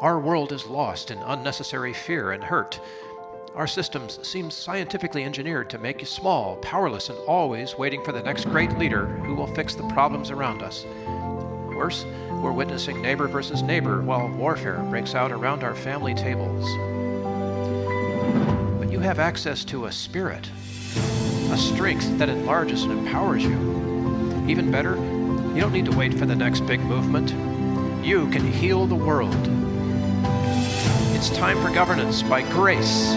Our world is lost in unnecessary fear and hurt. Our systems seem scientifically engineered to make you small, powerless, and always waiting for the next great leader who will fix the problems around us. Worse, we're witnessing neighbor versus neighbor while warfare breaks out around our family tables. But you have access to a spirit, a strength that enlarges and empowers you. Even better, you don't need to wait for the next big movement. You can heal the world. It's time for governance by grace.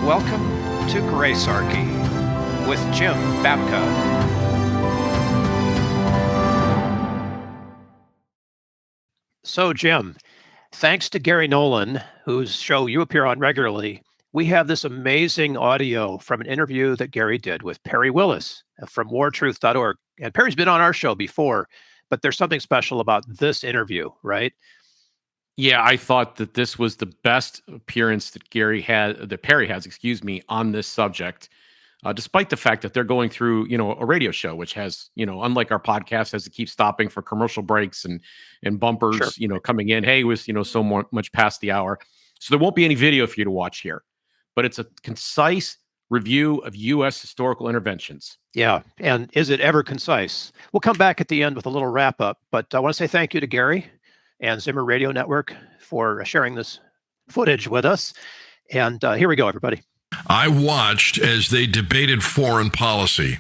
Welcome to Gracearchy with Jim Babka. So, Jim, thanks to Gary Nolan, whose show you appear on regularly, we have this amazing audio from an interview that Gary did with Perry Willis from wartruth.org. And Perry's been on our show before, but there's something special about this interview, right? Yeah, I thought that this was the best appearance that Perry has, on this subject, despite the fact that they're going through, a radio show, which has, unlike our podcast, has to keep stopping for commercial breaks and bumpers, Sure. Coming in. Hey, it was, so much past the hour. So there won't be any video for you to watch here, but it's a concise review of U.S. historical interventions. Yeah, and is it ever concise? We'll come back at the end with a little wrap up, but I want to say thank you to Gary and Zimmer Radio Network for sharing this footage with us. And here we go, everybody. I watched as they debated foreign policy,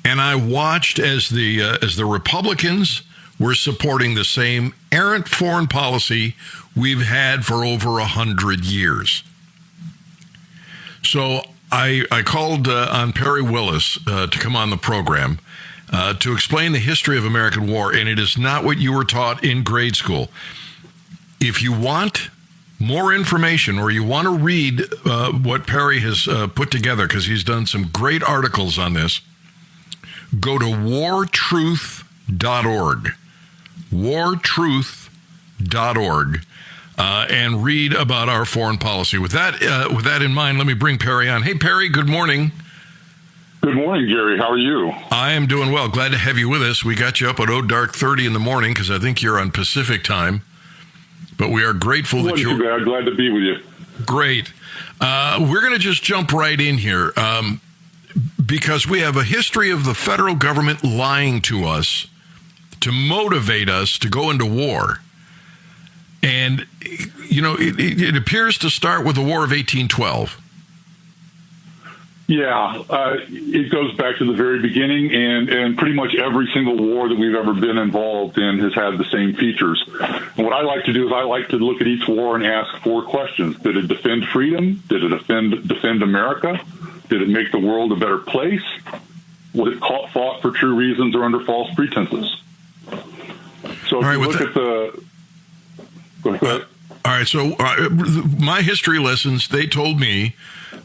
and I watched as the Republicans were supporting the same errant foreign policy we've had for over 100 years. So I called on Perry Willis to come on the program to explain the history of American war, and it is not what you were taught in grade school. If you want more information or you want to read what Perry has put together, because he's done some great articles on this, go to wartruth.org, wartruth.org, and read about our foreign policy. With that in mind, let me bring Perry on. Hey, Perry, good morning. Good morning, Gary. How are you? I am doing well. Glad to have you with us. We got you up at dark 30 in the morning because I think you're on Pacific time. But we are grateful that you're... Too bad. Glad to be with you. Great. We're going to just jump right in here because we have a history of the federal government lying to us to motivate us to go into war. And, it appears to start with the War of 1812. Yeah, it goes back to the very beginning, and pretty much every single war that we've ever been involved in has had the same features. And what I like to do is I like to look at each war and ask four questions. Did it defend freedom? Did it defend America? Did it make the world a better place? Was it fought for true reasons or under false pretenses? So if you look at the... Go ahead. All right, so my history lessons, they told me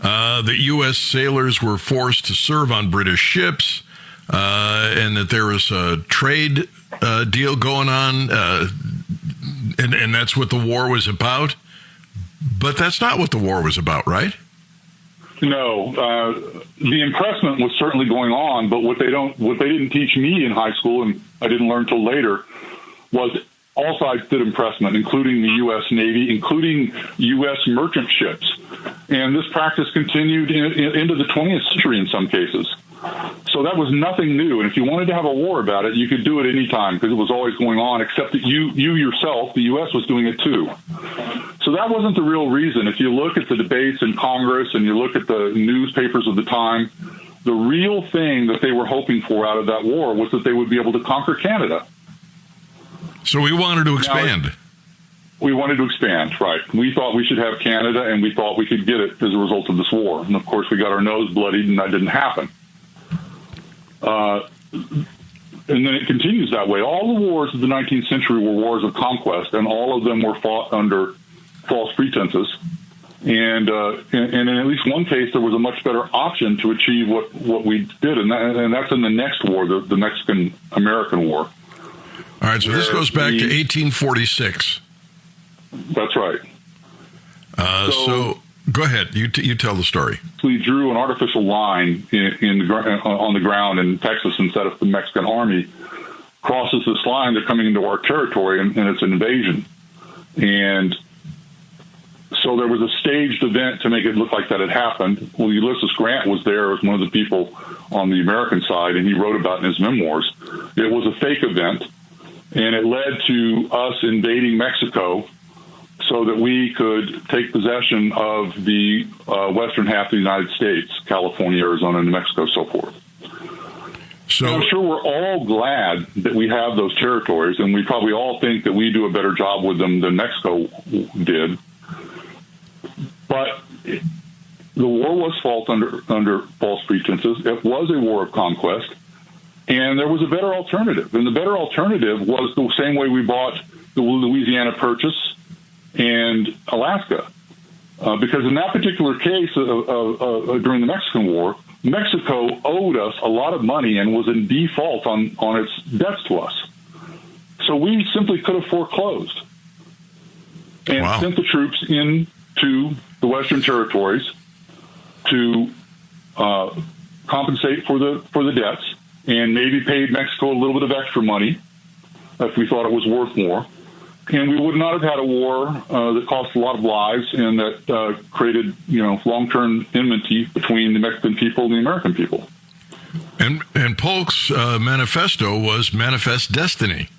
that U.S. sailors were forced to serve on British ships and that there was a trade deal going on, and that's what the war was about. But that's not what the war was about, right? No. The impressment was certainly going on, but what they didn't teach me in high school, and I didn't learn till later, was all sides did impressment, including the U.S. Navy, including U.S. merchant ships. And this practice continued into the 20th century in some cases. So that was nothing new. And if you wanted to have a war about it, you could do it any time because it was always going on, except that you yourself, the U.S., was doing it too. So that wasn't the real reason. If you look at the debates in Congress and you look at the newspapers of the time, the real thing that they were hoping for out of that war was that they would be able to conquer Canada. So we wanted to expand. We wanted to expand, right. We thought we should have Canada, and we thought we could get it as a result of this war. And, of course, we got our nose bloodied, and that didn't happen. And then it continues that way. All the wars of the 19th century were wars of conquest, and all of them were fought under false pretenses. And in at least one case, there was a much better option to achieve what we did, and that's in the next war, the Mexican-American War. All right, so this goes back to 1846. That's right. So go ahead. You tell the story. We drew an artificial line on the ground in Texas and said if the Mexican army crosses this line, they're coming into our territory, and it's an invasion. And so there was a staged event to make it look like that had happened. Well, Ulysses Grant was there as one of the people on the American side, and he wrote about it in his memoirs. It was a fake event, and it led to us invading Mexico so that we could take possession of the western half of the United States, California, Arizona, New Mexico, so forth. So I'm sure we're all glad that we have those territories, and we probably all think that we do a better job with them than Mexico did. But the war was fought under false pretenses. It was a war of conquest, and there was a better alternative. And the better alternative was the same way we bought the Louisiana Purchase and Alaska. Because in that particular case during the Mexican War, Mexico owed us a lot of money and was in default on its debts to us. So we simply could have foreclosed and sent the troops into the Western territories to compensate for the debts, and maybe paid Mexico a little bit of extra money if we thought it was worth more. And we would not have had a war that cost a lot of lives and that created, long-term enmity between the Mexican people and the American people. And Polk's manifesto was Manifest Destiny.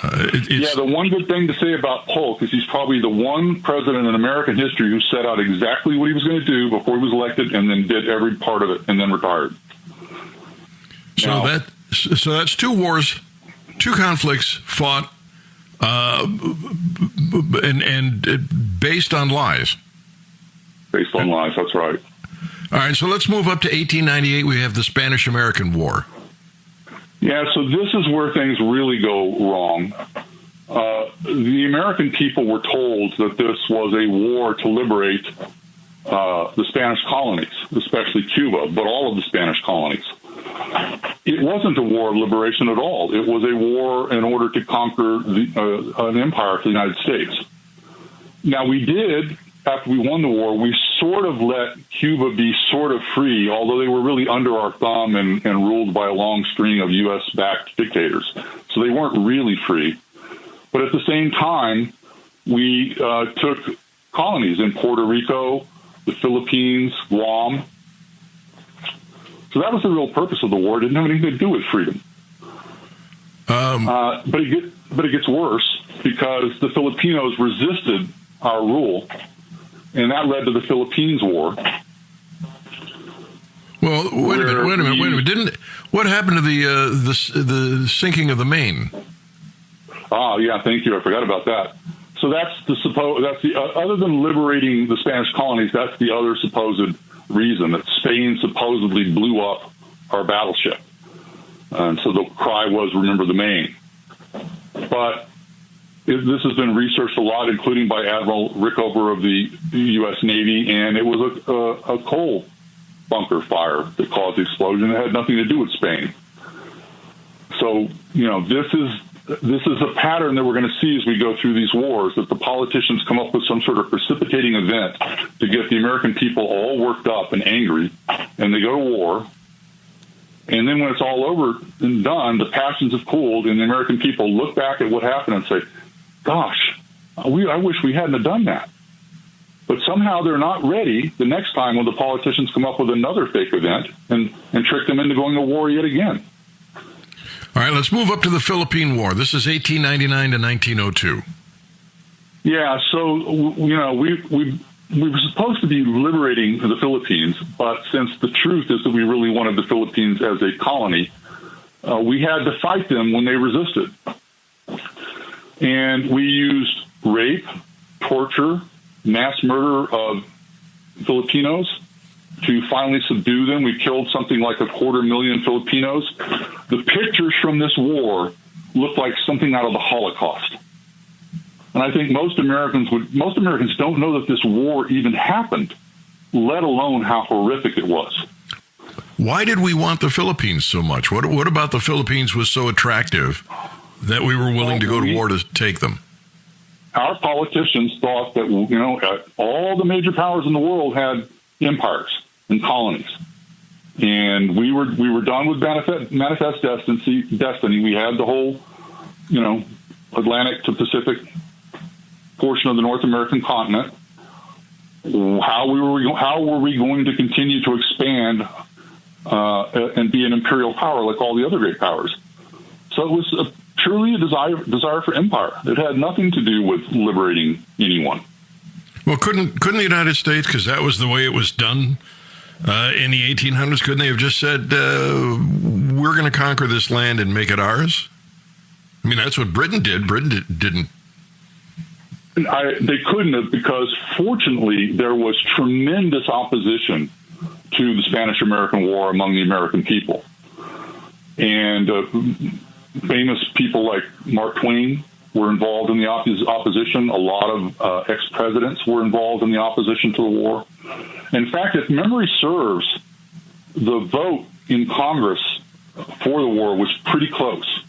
The one good thing to say about Polk is he's probably the one president in American history who set out exactly what he was going to do before he was elected, and then did every part of it, and then retired. So that's two wars, two conflicts fought, and based on lies. Based on lies, that's right. All right, so let's move up to 1898. We have the Spanish-American War. Yeah, so this is where things really go wrong. The American people were told that this was a war to liberate the Spanish colonies, especially Cuba, but all of the Spanish colonies. It wasn't a war of liberation at all. It was a war in order to conquer an empire for the United States. Now, we did, after we won the war, we sort of let Cuba be sort of free, although they were really under our thumb and ruled by a long string of U.S.-backed dictators. So they weren't really free. But at the same time, we took colonies in Puerto Rico, the Philippines, Guam. So that was the real purpose of the war. It didn't have anything to do with freedom. But it gets worse, because the Filipinos resisted our rule, and that led to the Philippines War. Well, wait a minute. What happened to the sinking of the Maine? Yeah, thank you. I forgot about that. So other than liberating the Spanish colonies, that's the other supposed reason, that Spain supposedly blew up our battleship. And so the cry was, remember the Maine. But this has been researched a lot, including by Admiral Rickover of the U.S. Navy, and it was a coal bunker fire that caused the explosion. It had nothing to do with Spain. So, this is a pattern that we're going to see as we go through these wars, that the politicians come up with some sort of precipitating event to get the American people all worked up and angry, and they go to war. And then when it's all over and done, the passions have cooled, and the American people look back at what happened and say, gosh, I wish we hadn't have done that. But somehow they're not ready the next time when the politicians come up with another fake event and trick them into going to war yet again. All right, let's move up to the Philippine War. This is 1899 to 1902. Yeah, so, we were supposed to be liberating the Philippines, but since the truth is that we really wanted the Philippines as a colony, we had to fight them when they resisted. And we used rape, torture, mass murder of Filipinos to finally subdue them. We killed something like 250,000 Filipinos. The pictures from this war look like something out of the Holocaust. And I think most Americans don't know that this war even happened, let alone how horrific it was. Why did we want the Philippines so much? What about the Philippines was so attractive that we were willing to go to war to take them? Our politicians thought that, all the major powers in the world had empires and colonies. And we were done with manifest destiny. We had the whole, Atlantic to Pacific portion of the North American continent. How were we going to continue to expand and be an imperial power like all the other great powers? So it was truly a desire for empire. It had nothing to do with liberating anyone. Well, couldn't the United States, because that was the way it was done in the 1800s, couldn't they have just said, we're going to conquer this land and make it ours? I mean, that's what Britain did. Britain didn't. They couldn't have, because fortunately there was tremendous opposition to the Spanish-American War among the American people. And famous people like Mark Twain were involved in the opposition. A lot of ex-presidents were involved in the opposition to the war. In fact, if memory serves, the vote in Congress for the war was pretty close.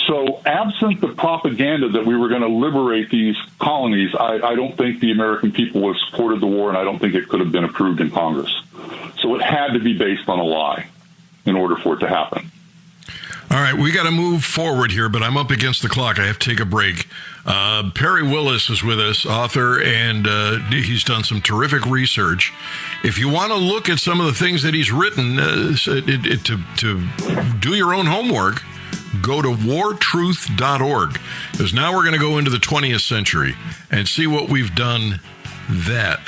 So absent the propaganda that we were going to liberate these colonies, I don't think the American people would have supported the war, and I don't think it could have been approved in Congress. So it had to be based on a lie in order for it to happen. All right, we got to move forward here, but I'm up against the clock. I have to take a break. Perry Willis is with us, author, and he's done some terrific research. If you want to look at some of the things that he's written to do your own homework, go to wartruth.org, because now we're going to go into the 20th century and see what we've done that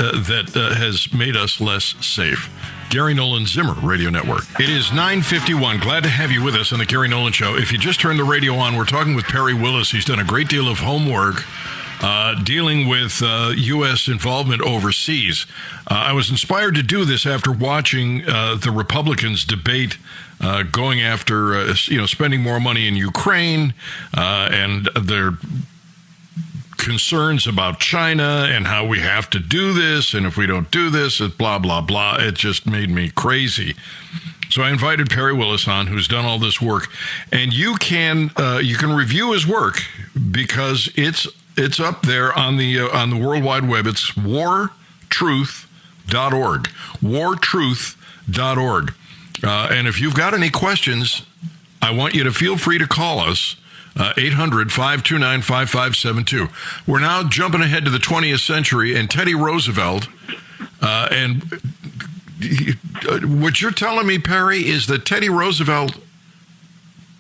has made us less safe. Gary Nolan, Zimmer Radio Network. It is 9:51. Glad to have you with us on the Gary Nolan Show. If you just turned the radio on, we're talking with Perry Willis. He's done a great deal of homework dealing with U.S. involvement overseas. I was inspired to do this after watching the Republicans debate going after, spending more money in Ukraine and their concerns about China and how we have to do this, and if we don't do this, it's blah, blah, blah. It just made me crazy. So I invited Perry Willis on, who's done all this work, and you can review his work because it's up there on the World Wide Web. It's wartruth.org, wartruth.org. And if you've got any questions, I want you to feel free to call us. 800-529-5572. We're now jumping ahead to the 20th century and Teddy Roosevelt. And what you're telling me, Perry, is that Teddy Roosevelt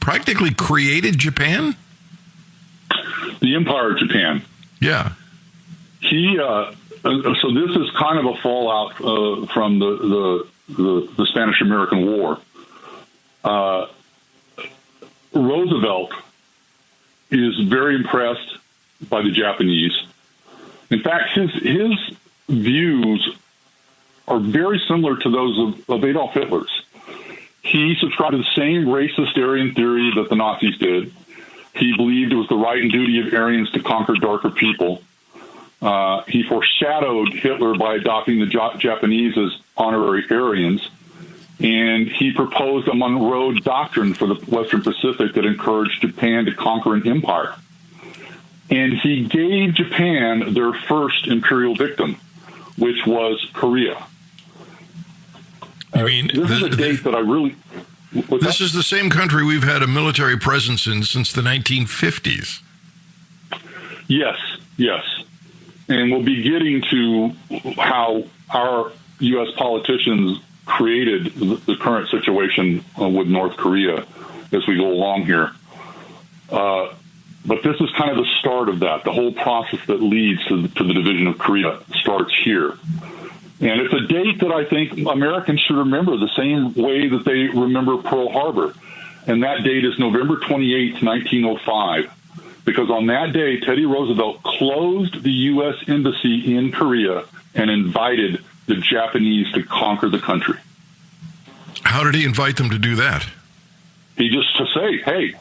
practically created Japan? The Empire of Japan. Yeah. He. So this is kind of a fallout from the Spanish-American War. Roosevelt is very impressed by the Japanese. In fact, his views are very similar to those of Adolf Hitler's. He subscribed to the same racist Aryan theory that the Nazis did. He believed it was the right and duty of Aryans to conquer darker people. He foreshadowed Hitler by adopting the Japanese as honorary Aryans. And he proposed a Monroe Doctrine for the Western Pacific that encouraged Japan to conquer an empire. And he gave Japan their first imperial victim, which was Korea. I mean, this is a date that I really... This is the same country we've had a military presence in since the 1950s. Yes. And we'll be getting to how our U.S. politicians created the current situation with North Korea as we go along here. But this is kind of the start of that. The whole process that leads to the division of Korea starts here. And it's a date that I think Americans should remember the same way that they remember Pearl Harbor. And that date is November 28th, 1905. Because on that day, Teddy Roosevelt closed the U.S. Embassy in Korea and invited the Japanese to conquer the country. How did he invite them to do that? He just to say, hey,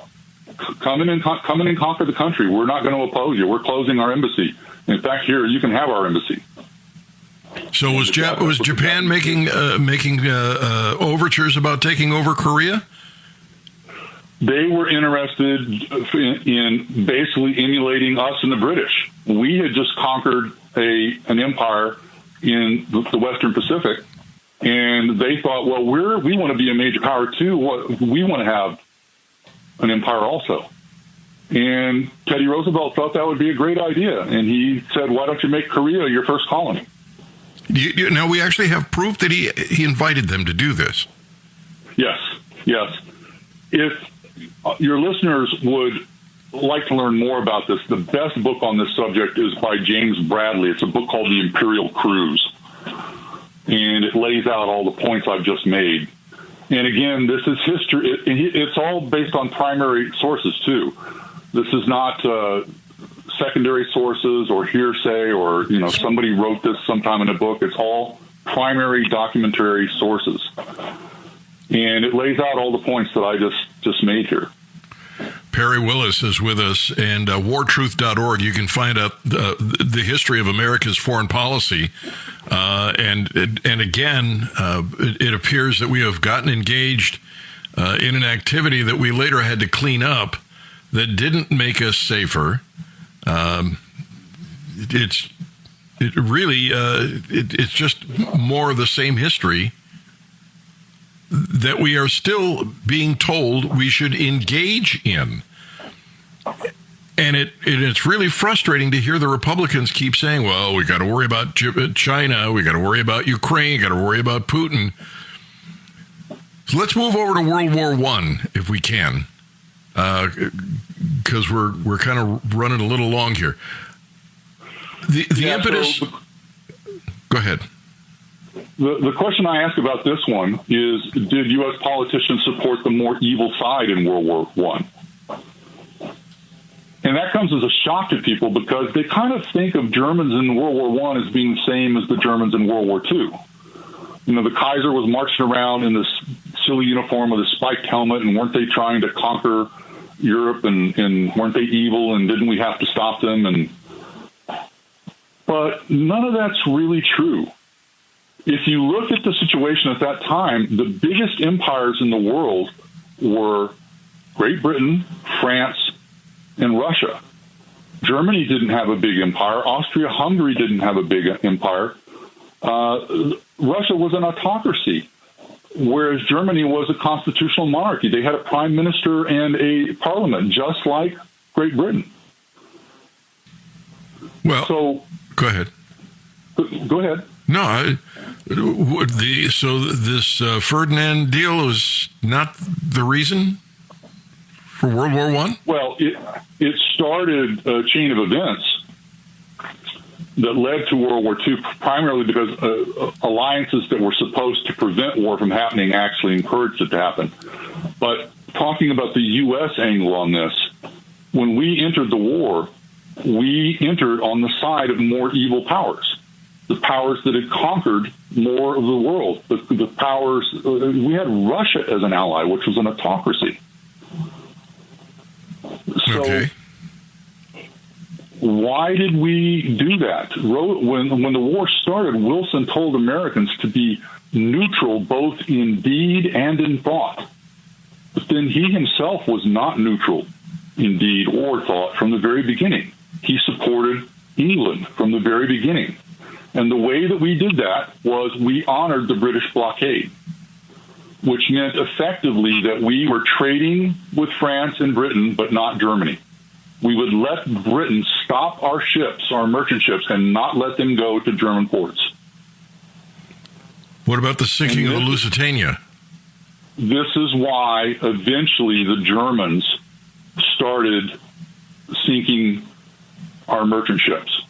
come in and conquer the country. We're not going to oppose you. We're closing our embassy. In fact, here, you can have our embassy. So was Japan making overtures about taking over Korea? They were interested in basically emulating us and the British. We had just conquered an empire in the Western Pacific, and they thought, well, we want to be a major power too. We want to have an empire also. And Teddy Roosevelt thought that would be a great idea. And he said, why don't you make Korea your first colony? Now, we actually have proof that he invited them to do this. Yes. If your listeners would like to learn more about this, the best book on this subject is by James Bradley. It's a book called The Imperial Cruise. And it lays out all the points I've just made. And again, this is history. It's all based on primary sources, too. This is not secondary sources or hearsay or, somebody wrote this sometime in a book. It's all primary documentary sources. And it lays out all the points that I just made here. Perry Willis is with us, and wartruth.org. You can find out the history of America's foreign policy. And again, it appears that we have gotten engaged in an activity that we later had to clean up that didn't make us safer. It's just more of the same history that we are still being told we should engage in. And it's really frustrating to hear the Republicans keep saying, well, we got to worry about China, we got to worry about Ukraine, got to worry about Putin. So let's move over to World War I, if we can, because we're kind of running a little long here. The impetus... Go ahead. The question I ask about this one is, did U.S. politicians support the more evil side in World War I? And that comes as a shock to people because they kind of think of Germans in World War I as being the same as the Germans in World War II. The Kaiser was marching around in this silly uniform with a spiked helmet, and weren't they trying to conquer Europe, and weren't they evil, and didn't we have to stop them? But none of that's really true. If you look at the situation at that time, the biggest empires in the world were Great Britain, France, and Russia. Germany didn't have a big empire. Austria-Hungary didn't have a big empire. Russia was an autocracy, whereas Germany was a constitutional monarchy. They had a prime minister and a parliament, just like Great Britain. Well, go ahead. Go ahead. No, this Ferdinand deal was not the reason for World War I? Well, it started a chain of events that led to World War II, primarily because alliances that were supposed to prevent war from happening actually encouraged it to happen. But talking about the U.S. angle on this, when we entered the war, we entered on the side of more evil powers. The powers that had conquered more of the world. The powers, we had Russia as an ally, which was an autocracy. So okay. Why did we do that? When the war started, Wilson told Americans to be neutral both in deed and in thought. But then he himself was not neutral in deed or thought from the very beginning. He supported England from the very beginning. And the way that we did that was we honored the British blockade, which meant effectively that we were trading with France and Britain, but not Germany. We would let Britain stop our ships, our merchant ships, and not let them go to German ports. What about the sinking of the Lusitania? This is why eventually the Germans started sinking our merchant ships.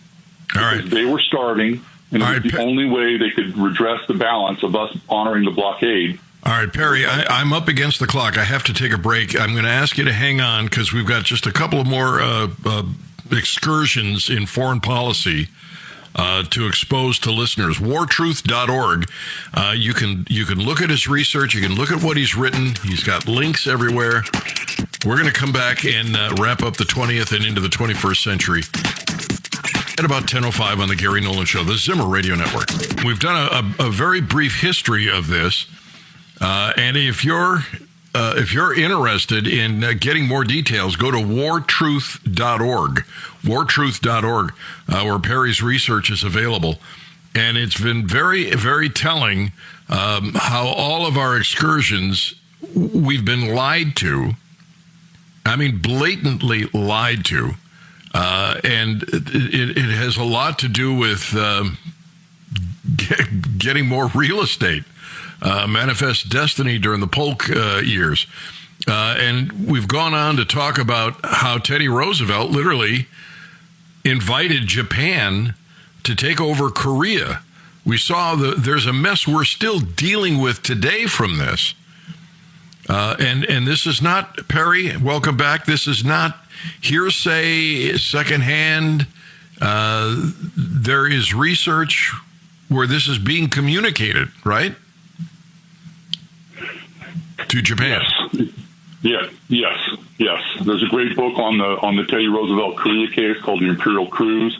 All right. They were starving, and it was the only way they could redress the balance of us honoring the blockade. All right, Perry, I'm up against the clock. I have to take a break. I'm going to ask you to hang on because we've got just a couple of more excursions in foreign policy to expose to listeners. wartruth.org. You can look at his research. You can look at what he's written. He's got links everywhere. We're going to come back and wrap up the 20th and into the 21st century at about 10:05 on the Gary Nolan Show, the Zimmer Radio Network. We've done a very brief history of this. And if you're interested in getting more details, go to wartruth.org, wartruth.org, where Perry's research is available. And it's been very, very telling how all of our excursions, we've been lied to I mean, blatantly lied to. And it has a lot to do with getting more real estate, manifest destiny during the Polk years. And we've gone on to talk about how Teddy Roosevelt literally invited Japan to take over Korea. We saw there's a mess we're still dealing with today from this. And this is not, Perry, welcome back. This is not hearsay, secondhand. There is research where this is being communicated, right? To Japan. Yes. There's a great book on the Teddy Roosevelt Korea case called The Imperial Cruise.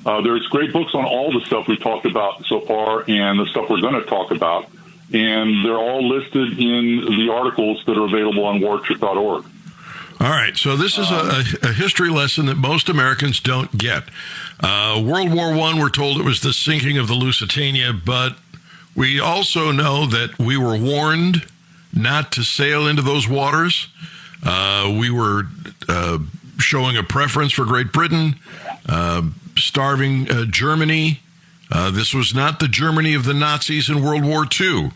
There's great books on all the stuff we've talked about so far and the stuff we're going to talk about. And they're all listed in the articles that are available on wartruth.org. All right, so this is a history lesson that most Americans don't get. World War I, we're told it was the sinking of the Lusitania, but we also know that we were warned not to sail into those waters. We were showing a preference for Great Britain, starving Germany. This was not the Germany of the Nazis in World War II.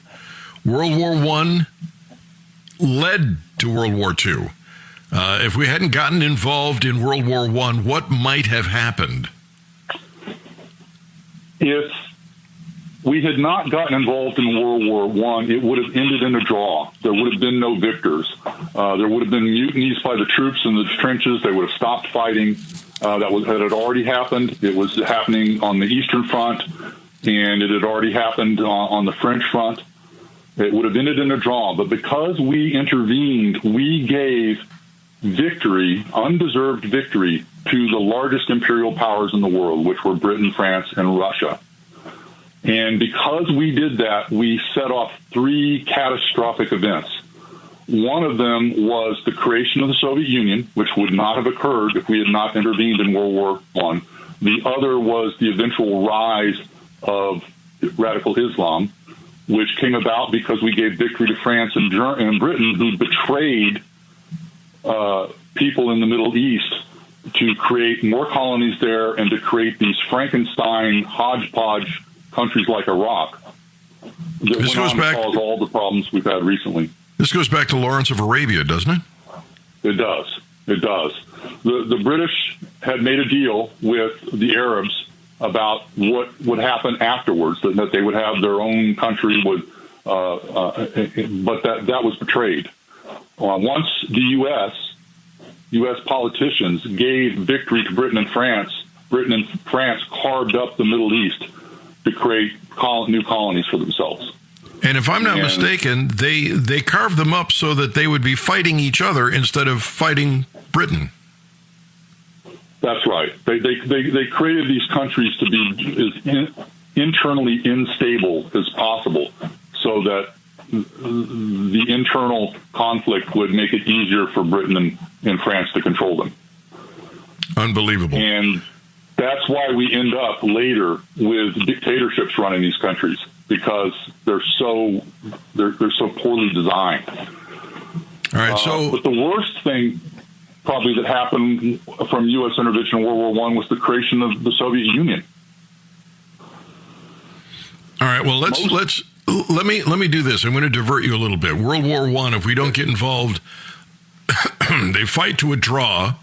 World War I led to World War II. If we hadn't gotten involved in World War I, what might have happened? If we had not gotten involved in World War I, it would have ended in a draw. There would have been no victors. There would have been mutinies by the troops in the trenches. They would have stopped fighting. That had already happened. It was happening on the Eastern Front, and it had already happened on the French front. It would have ended in a draw. But because we intervened, we gave victory, undeserved victory, to the largest imperial powers in the world, which were Britain, France, and Russia. And because we did that, we set off 3 catastrophic events. One of them was the creation of the Soviet Union, which would not have occurred if we had not intervened in World War I. The other was the eventual rise of radical Islam, which came about because we gave victory to France and Britain, who betrayed people in the Middle East to create more colonies there and to create these Frankenstein hodgepodge countries like Iraq that went on to cause all the problems we've had recently. This goes back to Lawrence of Arabia, doesn't it? It does. The British had made a deal with the Arabs about what would happen afterwards, that they would have their own country, but that was betrayed. Once the U.S. politicians gave victory to Britain and France carved up the Middle East to create new colonies for themselves. And if I'm not mistaken, they carved them up so that they would be fighting each other instead of fighting Britain. That's right. They created these countries to be as internally unstable as possible so that the internal conflict would make it easier for Britain and France to control them. Unbelievable. And that's why we end up later with dictatorships running these countries, because they're so poorly designed. All right. But the worst thing probably that happened from U.S. intervention in World War I was the creation of the Soviet Union. All right. Well, let me do this. I'm going to divert you a little bit. World War I. If we don't get involved, they fight to a draw.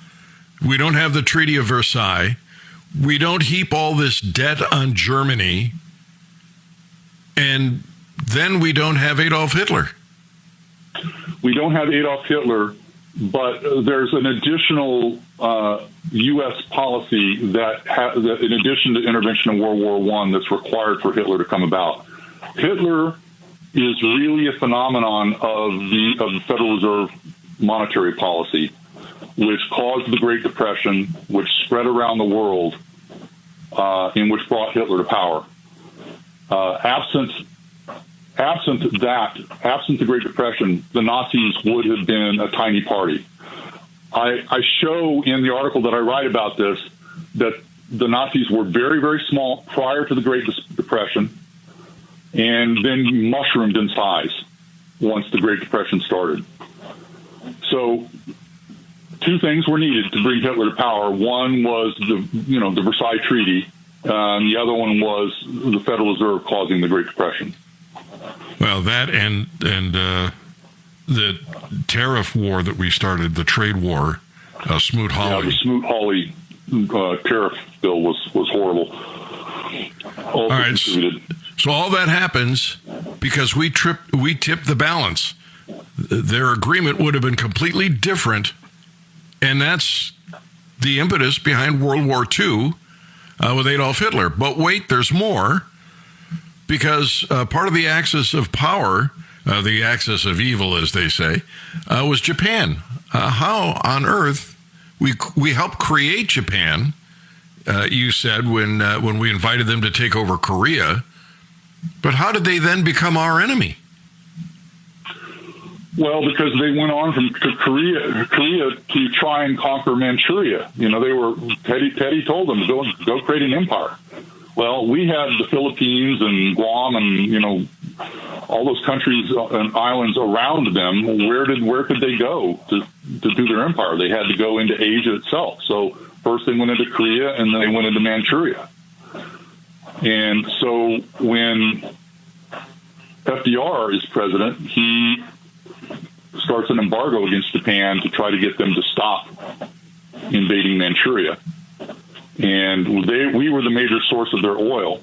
We don't have the Treaty of Versailles. We don't heap all this debt on Germany. And then we don't have Adolf Hitler. We don't have Adolf Hitler, but there's an additional U.S. policy that in addition to intervention in World War I, that's required for Hitler to come about. Hitler is really a phenomenon of the Federal Reserve monetary policy, which caused the Great Depression, which spread around the world, and which brought Hitler to power. Absent the Great Depression, the Nazis would have been a tiny party. I show in the article that I write about this that the Nazis were very, very small prior to the Great Depression, and then mushroomed in size once the Great Depression started. So two things were needed to bring Hitler to power. One was the Versailles Treaty, and the other one was the Federal Reserve causing the Great Depression. Well, that and the tariff war that we started, the trade war, Smoot-Hawley. Yeah, the Smoot-Hawley tariff bill was horrible. All right. So all that happens because we tipped the balance. Their agreement would have been completely different, and that's the impetus behind World War II with Adolf Hitler. But wait, there's more, because part of the axis of power, the axis of evil, as they say, was Japan. How on earth we helped create Japan? You said when we invited them to take over Korea, but how did they then become our enemy? Well, because they went on from Korea to try and conquer Manchuria. They were Teddy told them to go create an empire. Well, we had the Philippines and Guam and all those countries and islands around them. Where could they go to do their empire? They had to go into Asia itself. So first they went into Korea and then they went into Manchuria. And so when FDR is president, he starts an embargo against Japan to try to get them to stop invading Manchuria. And we were the major source of their oil.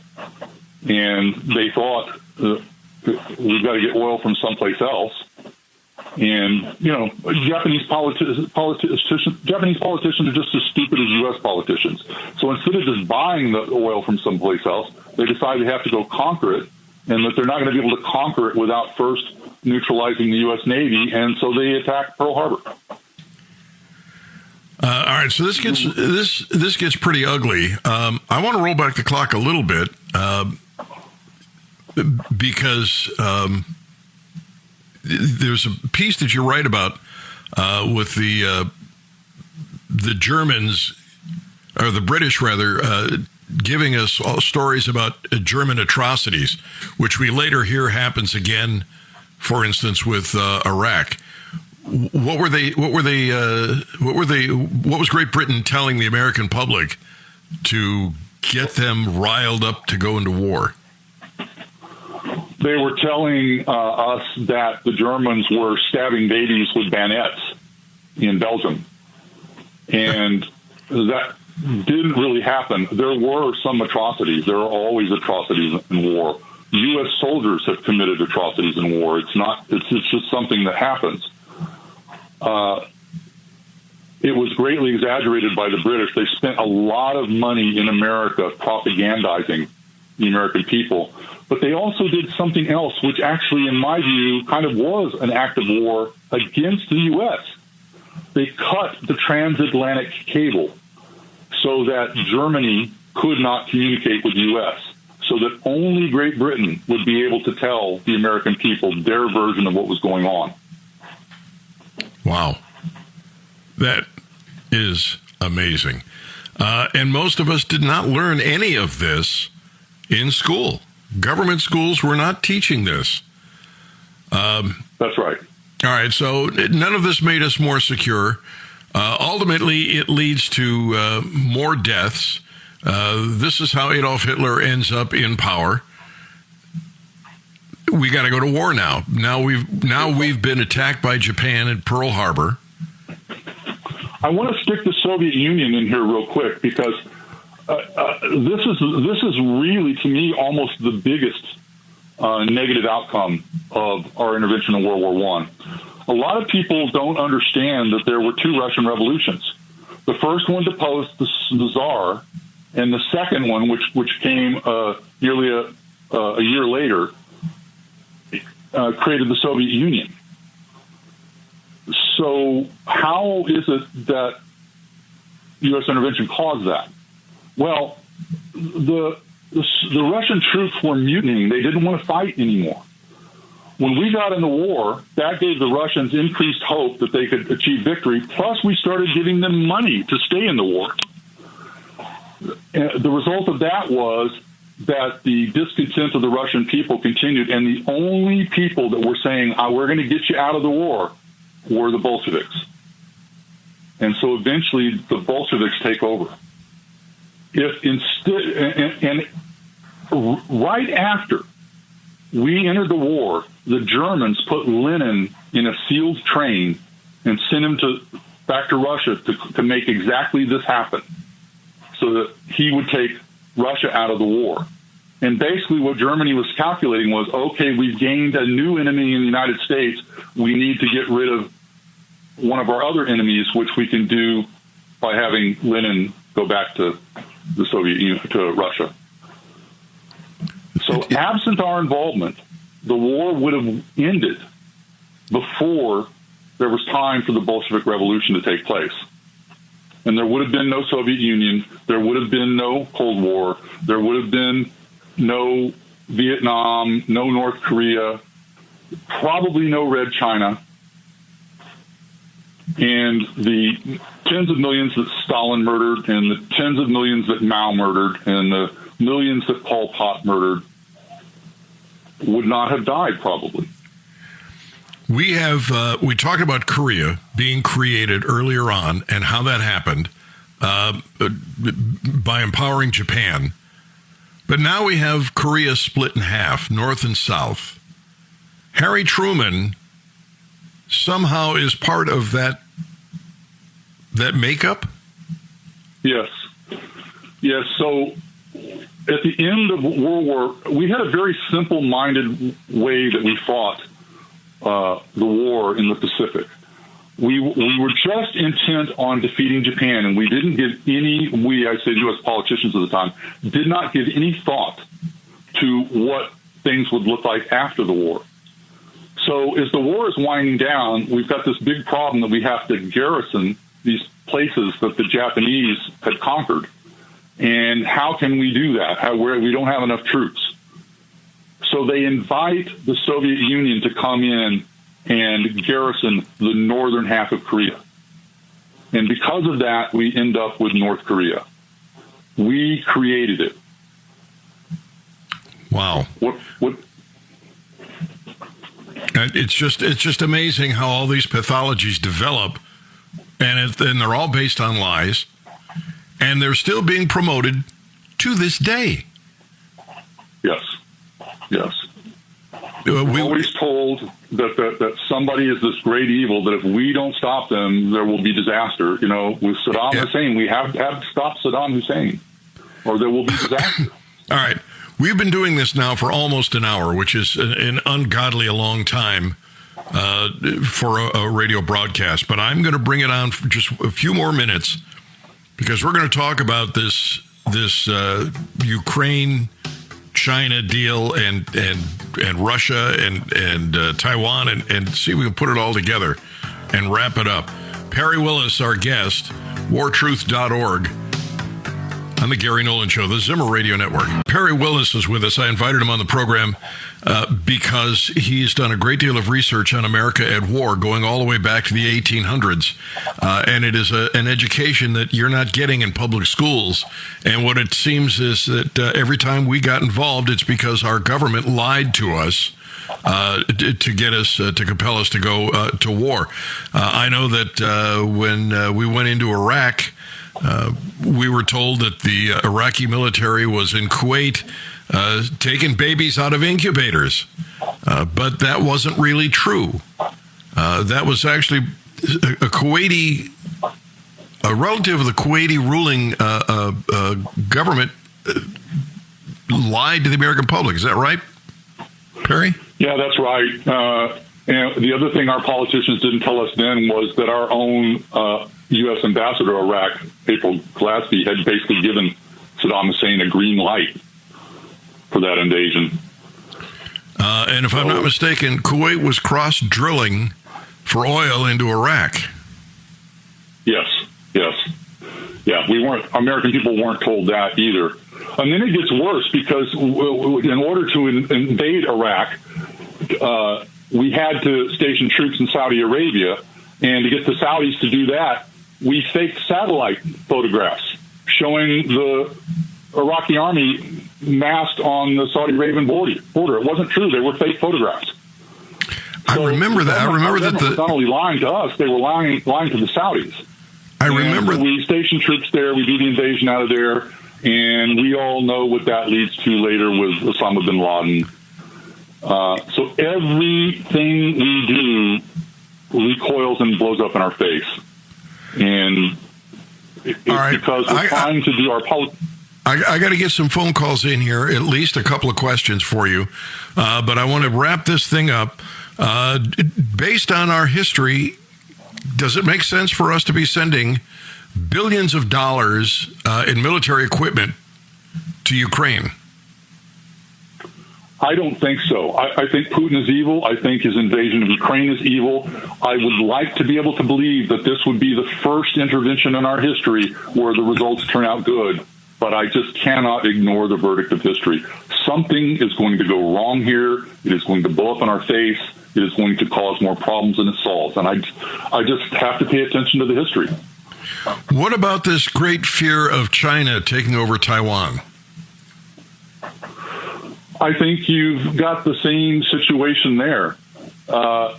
And they thought, we've got to get oil from someplace else. And, Japanese politicians are just as stupid as U.S. politicians. So instead of just buying the oil from someplace else, they decide they have to go conquer it, and that they're not going to be able to conquer it without first neutralizing the U.S. Navy, and so they attacked Pearl Harbor. All right, so this gets pretty ugly. I want to roll back the clock a little bit because there's a piece that you write about with the Germans, or the British rather, giving us all stories about German atrocities, which we later hear happens again. For instance, with Iraq. What was Great Britain telling the American public to get them riled up to go into war? They were telling us that the Germans were stabbing babies with bayonets in Belgium. And that didn't really happen. There were some atrocities. There are always atrocities in war. U.S. soldiers have committed atrocities in war. It's just something that happens. It was greatly exaggerated by the British. They spent a lot of money in America propagandizing the American people. But they also did something else, which actually, in my view, kind of was an act of war against the U.S. They cut the transatlantic cable so that Germany could not communicate with the U.S., so that only Great Britain would be able to tell the American people their version of what was going on. Wow. That is amazing. And most of us did not learn any of this in school. Government schools were not teaching this. That's right. All right, so none of this made us more secure. Ultimately, it leads to more deaths. This is how Adolf Hitler ends up in power. We got to go to war now. Now we've been attacked by Japan at Pearl Harbor. I want to stick the Soviet Union in here real quick because this is really, to me, almost the biggest negative outcome of our intervention in World War I. A lot of people don't understand that there were two Russian revolutions. The first one deposed the Tsar, and the second one, which came nearly a year later, created the Soviet Union. So how is it that U.S. intervention caused that? Well, the Russian troops were mutinying. They didn't want to fight anymore. When we got in the war, that gave the Russians increased hope that they could achieve victory. Plus, we started giving them money to stay in the war. And the result of that was that the discontent of the Russian people continued, and the only people that were saying, we're going to get you out of the war, were the Bolsheviks. And so eventually the Bolsheviks take over. If instead, and right after we entered the war, the Germans put Lenin in a sealed train and sent him back to Russia to make exactly this happen, so that he would take Russia out of the war. And basically what Germany was calculating was, okay, we've gained a new enemy in the United States. We need to get rid of one of our other enemies, which we can do by having Lenin go back to the Soviet Union, to Russia. So absent our involvement, the war would have ended before there was time for the Bolshevik Revolution to take place. And there would have been no Soviet Union. There would have been no Cold War. There would have been no Vietnam, no North Korea, probably no Red China. And the tens of millions that Stalin murdered, and the tens of millions that Mao murdered, and the millions that Pol Pot murdered would not have died, probably. We talked about Korea being created earlier on and how that happened by empowering Japan. But now we have Korea split in half, North and South. Harry Truman somehow is part of that makeup? Yes. Yes. So at the end of World War, we had a very simple-minded way that we fought the war in the Pacific. We were just intent on defeating Japan, and we didn't give I say U.S. politicians at the time, did not give any thought to what things would look like after the war. So as the war is winding down, we've got this big problem that we have to garrison these places that the Japanese had conquered. And how can we do that? We don't have enough troops. So they invite the Soviet Union to come in and garrison the northern half of Korea. And because of that, we end up with North Korea. We created it. Wow. What? It's just amazing how all these pathologies develop, and they're all based on lies, and they're still being promoted to this day. Yes. We're always told that somebody is this great evil, that if we don't stop them, there will be disaster. With Saddam Hussein, we have to stop Saddam Hussein, or there will be disaster. All right. We've been doing this now for almost an hour, which is an ungodly long time for a radio broadcast. But I'm going to bring it on for just a few more minutes, because we're going to talk about this Ukraine-China deal and Russia and Taiwan and see if we can put it all together and wrap it up. Perry Willis, our guest, wartruth.org. On the Gary Nolan Show, the Zimmer Radio Network. Perry Willis is with us. I invited him on the program because he's done a great deal of research on America at war, going all the way back to the 1800s. And it is an education that you're not getting in public schools. And what it seems is that every time we got involved, it's because our government lied to us to get us, to compel us to go to war. I know that when we went into Iraq, we were told that the Iraqi military was in Kuwait taking babies out of incubators, but that wasn't really true. That was actually a relative of the Kuwaiti ruling government lied to the American public. Is that right, Perry? Yeah, that's right. And the other thing our politicians didn't tell us then was that our own U.S. ambassador to Iraq, April Glaspie, had basically given Saddam Hussein a green light for that invasion. And if I'm not mistaken, Kuwait was cross-drilling for oil into Iraq. Yes. Yeah, American people weren't told that either. And then it gets worse, because in order to invade Iraq, we had to station troops in Saudi Arabia, and to get the Saudis to do that, we faked satellite photographs showing the Iraqi army massed on the Saudi Arabian border. It wasn't true. They were fake photographs. I remember that. I remember that was not only lying to us, they were lying to the Saudis. I remember. And we station troops there. We do the invasion out of there. And we all know what that leads to later with Osama Bin Laden. So everything we do recoils and blows up in our face. And it's because we're trying to do our politics. I got to get some phone calls in here, at least a couple of questions for you. But I want to wrap this thing up. Based on our history, does it make sense for us to be sending billions of dollars in military equipment to Ukraine? I don't think so. I think Putin is evil. I think his invasion of Ukraine is evil. I would like to be able to believe that this would be the first intervention in our history where the results turn out good. But I just cannot ignore the verdict of history. Something is going to go wrong here. It is going to blow up in our face. It is going to cause more problems than it solves. And I just have to pay attention to the history. What about this great fear of China taking over Taiwan? I think you've got the same situation there. No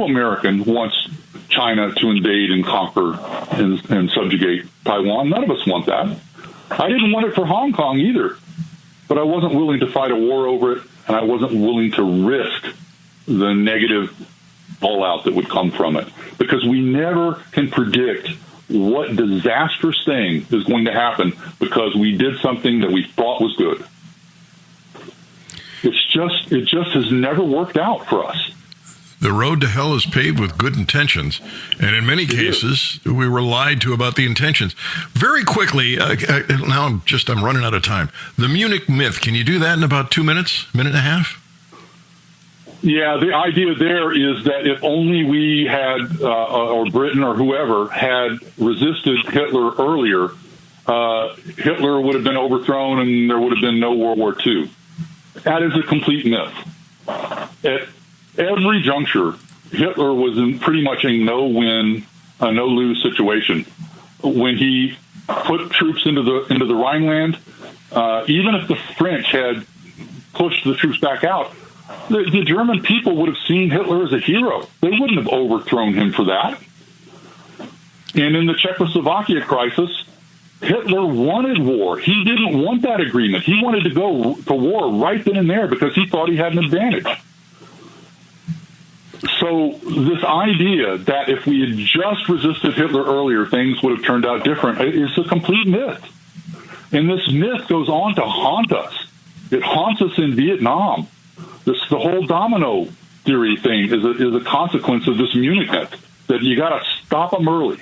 American wants China to invade and conquer and subjugate Taiwan. None of us want that. I didn't want it for Hong Kong either, but I wasn't willing to fight a war over it, and I wasn't willing to risk the negative fallout that would come from it, because we never can predict what disastrous thing is going to happen because we did something that we thought was good. It just has never worked out for us. The road to hell is paved with good intentions, and in many cases, we were lied to about the intentions. Very quickly, now I'm running out of time. The Munich myth, can you do that in about 2 minutes, minute and a half? Yeah, the idea there is that if only we had, or Britain or whoever, had resisted Hitler earlier, Hitler would have been overthrown and there would have been no World War II. That is a complete myth. At every juncture, Hitler was in pretty much a no-win, a no-lose situation. When he put troops into the Rhineland, even if the French had pushed the troops back out, the German people would have seen Hitler as a hero. They wouldn't have overthrown him for that. And in the Czechoslovakia crisis, Hitler wanted war. He didn't want that agreement. He wanted to go to war right then and there because he thought he had an advantage. So this idea that if we had just resisted Hitler earlier, things would have turned out different is a complete myth. And this myth goes on to haunt us. It haunts us in Vietnam. The whole domino theory thing is a consequence of this Munich myth, that you got to stop them early.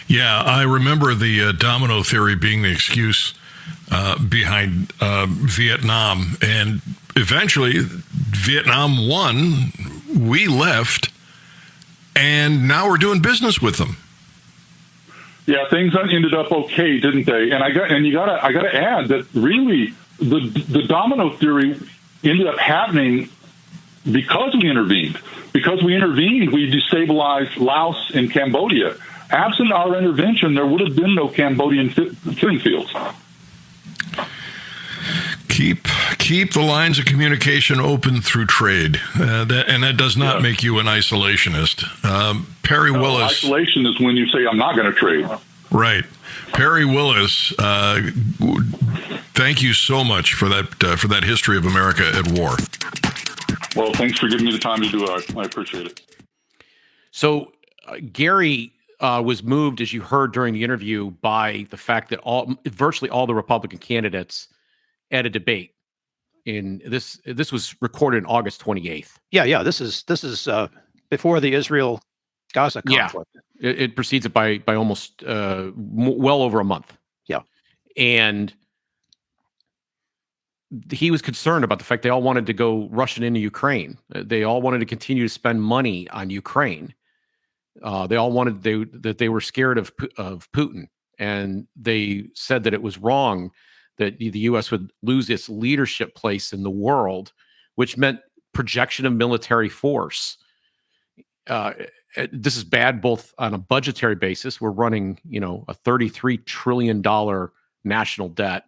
Yeah, I remember the domino theory being the excuse behind Vietnam, and eventually Vietnam won. We left, and now we're doing business with them. Yeah, things ended up okay, didn't they? And I got to add that really the domino theory ended up happening because we intervened. Because we intervened, we destabilized Laos and Cambodia. Absent our intervention, there would have been no Cambodian killing fields. Keep the lines of communication open through trade, and that does not make you an isolationist. Perry Willis. Isolation is when you say, I'm not going to trade. Right. Perry Willis, thank you so much for that history of America at war. Well, thanks for giving me the time to do it. I appreciate it. So Gary was moved, as you heard during the interview, by the fact that virtually all the Republican candidates at a debate in this was recorded on August 28th. Yeah. This is before the Israel-Gaza conflict. Yeah, it precedes it by almost well over a month. Yeah, and he was concerned about the fact they all wanted to go rushing into Ukraine. They all wanted to continue to spend money on Ukraine. They all wanted that they were scared of Putin, and they said that it was wrong that the U.S. would lose its leadership place in the world, which meant projection of military force. This is bad both on a budgetary basis. We're running, a $33 trillion national debt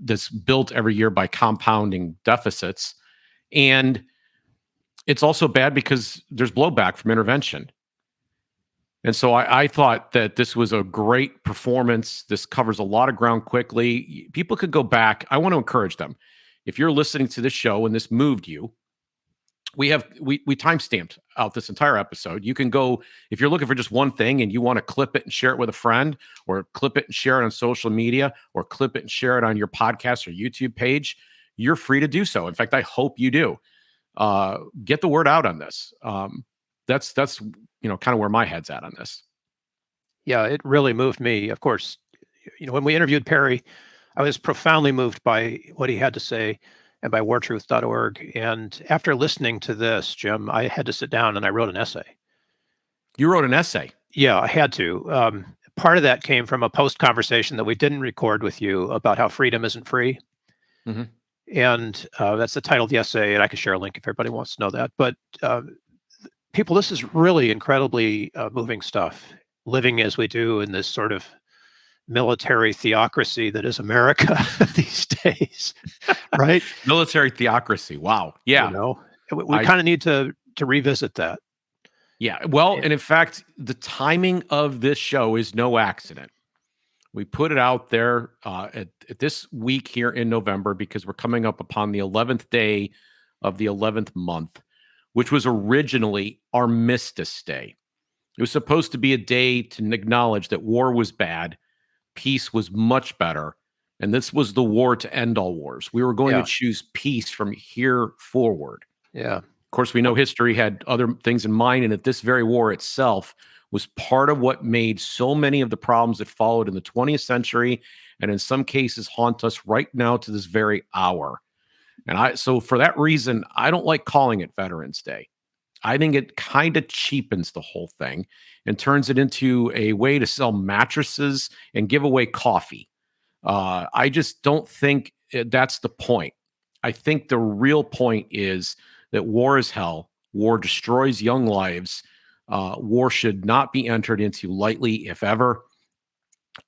that's built every year by compounding deficits. And it's also bad because there's blowback from intervention. And so I thought that this was a great performance. This covers a lot of ground quickly. People could go back. I want to encourage them. If you're listening to this show and this moved you, we timestamped out this entire episode. You can go, if you're looking for just one thing and you want to clip it and share it with a friend, or clip it and share it on social media, or clip it and share it on your podcast or YouTube page, you're free to do so. In fact, I hope you do. Get the word out on this. That's kind of where my head's at on this. Yeah, it really moved me. Of course, when we interviewed Perry, I was profoundly moved by what he had to say and by wartruth.org. And after listening to this, Jim, I had to sit down and I wrote an essay. You wrote an essay? Yeah, I had to. Part of that came from a post conversation that we didn't record with you about how freedom isn't free. Mm-hmm. And that's the title of the essay. And I can share a link if everybody wants to know that. But people, this is really incredibly moving stuff, living as we do in this sort of military theocracy that is America these days, right? Military theocracy. Wow. Yeah. We kind of need to revisit that. Yeah. Well, and in fact, the timing of this show is no accident. We put it out there at this week here in November because we're coming up upon the 11th day of the 11th month, which was originally Armistice Day. It was supposed to be a day to acknowledge that war was bad, peace was much better, and this was the war to end all wars. We were going to choose peace from here forward. Yeah. Of course, we know history had other things in mind, and that this very war itself was part of what made so many of the problems that followed in the 20th century, and in some cases haunt us right now to this very hour. And so for that reason, I don't like calling it Veterans Day. I think it kind of cheapens the whole thing and turns it into a way to sell mattresses and give away coffee. I just don't think that's the point. I think the real point is that war is hell. War destroys young lives. War should not be entered into lightly, if ever.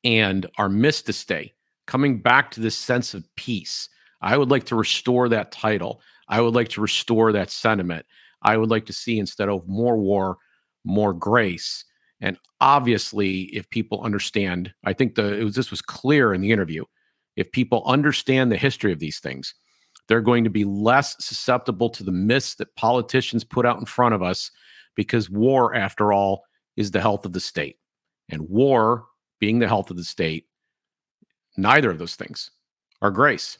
And Armistice Day, coming back to this sense of peace, I would like to restore that title. I would like to restore that sentiment. I would like to see, instead of more war, more grace. And obviously, if people understand, I think this was clear in the interview, if people understand the history of these things, they're going to be less susceptible to the myths that politicians put out in front of us, because war, after all, is the health of the state. And war being the health of the state, neither of those things are grace.